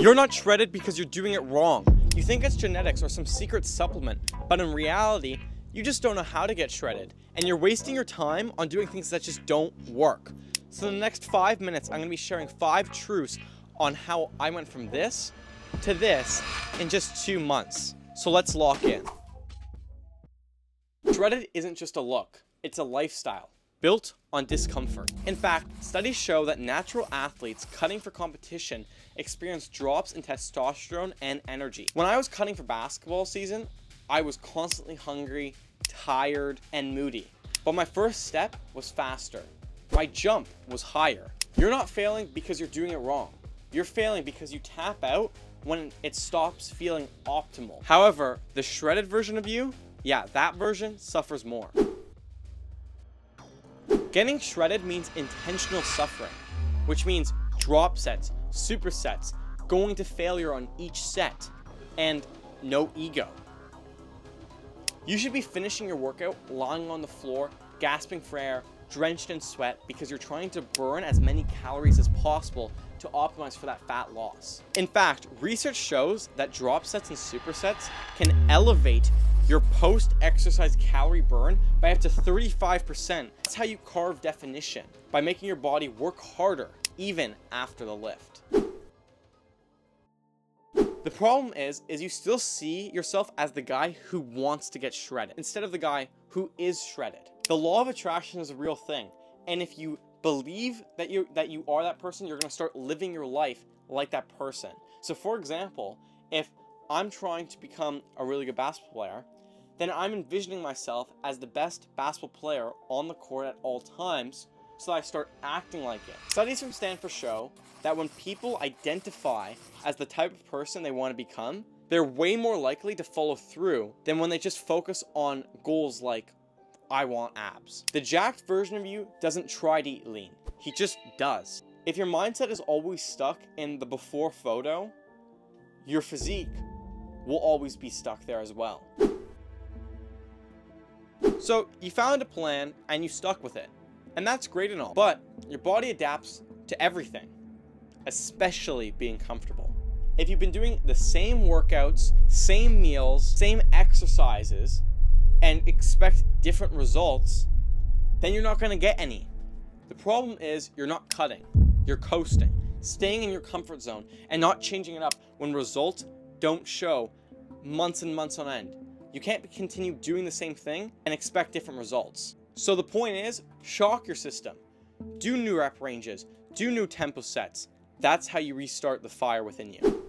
You're not shredded because you're doing it wrong. You think it's genetics or some secret supplement, but in reality, you just don't know how to get shredded, and you're wasting your time on doing things that just don't work. So in the next 5 minutes, I'm gonna be sharing 5 truths on how I went from this to this in just 2 months. So let's lock in. Shredded isn't just a look, it's a lifestyle built on discomfort. In fact, studies show that natural athletes cutting for competition experience drops in testosterone and energy. When I was cutting for basketball season, I was constantly hungry, tired, and moody. But my first step was faster. My jump was higher. You're not failing because you're doing it wrong. You're failing because you tap out when it stops feeling optimal. However, the shredded version of you, yeah, that version suffers more. Getting shredded means intentional suffering, which means drop sets, supersets, going to failure on each set, and no ego. You should be finishing your workout lying on the floor, gasping for air, drenched in sweat because you're trying to burn as many calories as possible to optimize for that fat loss. In fact, research shows that drop sets and supersets can elevate your post-exercise calorie burn by up to 35%. That's how you carve definition, by making your body work harder even after the lift. The problem is you still see yourself as the guy who wants to get shredded instead of the guy who is shredded. The law of attraction is a real thing, and if you believe that you are that person, you're going to start living your life like that person. So for example, if I'm trying to become a really good basketball player, then I'm envisioning myself as the best basketball player on the court at all times, so I start acting like it. Studies from Stanford show that when people identify as the type of person they want to become, they're way more likely to follow through than when they just focus on goals like, I want abs. The jacked version of you doesn't try to eat lean. He just does. If your mindset is always stuck in the before photo, your physique will always be stuck there as well. So you found a plan and you stuck with it. And that's great and all, but your body adapts to everything, especially being comfortable. If you've been doing the same workouts, same meals, same exercises, and expect different results, then you're not gonna get any. The problem is you're not cutting, you're coasting, staying in your comfort zone and not changing it up when results don't show months and months on end. You can't continue doing the same thing and expect different results. So the point is, shock your system. Do new rep ranges, do new tempo sets. That's how you restart the fire within you.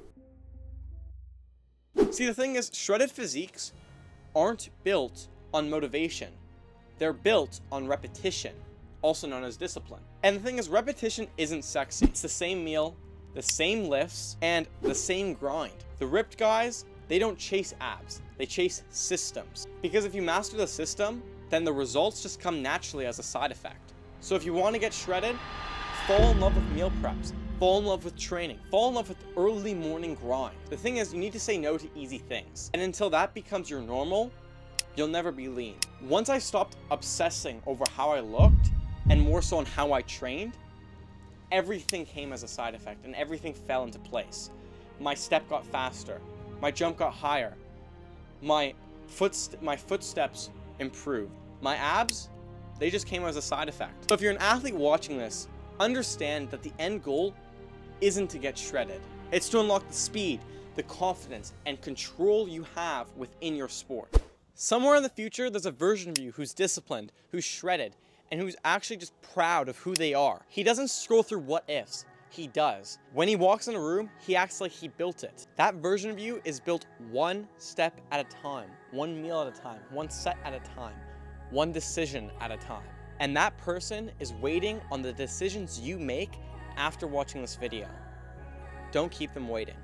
See, the thing is, shredded physiques aren't built on motivation. They're built on repetition, also known as discipline. And the thing is, repetition isn't sexy. It's the same meal, the same lifts, and the same grind. The ripped guys, they don't chase abs, they chase systems. Because if you master the system, then the results just come naturally as a side effect. So if you want to get shredded, fall in love with meal preps, fall in love with training, fall in love with early morning grind. The thing is, you need to say no to easy things. And until that becomes your normal, you'll never be lean. Once I stopped obsessing over how I looked, and more so on how I trained, everything came as a side effect and everything fell into place. My step got faster, my jump got higher, my footsteps improved. My abs, they just came as a side effect. So if you're an athlete watching this, understand that the end goal isn't to get shredded. It's to unlock the speed, the confidence, and control you have within your sport. Somewhere in the future, there's a version of you who's disciplined, who's shredded, and who's actually just proud of who they are. He doesn't scroll through what ifs. He does. When he walks in a room, he acts like he built it. That version of you is built one step at a time, one meal at a time, one set at a time, one decision at a time. And that person is waiting on the decisions you make after watching this video. Don't keep them waiting.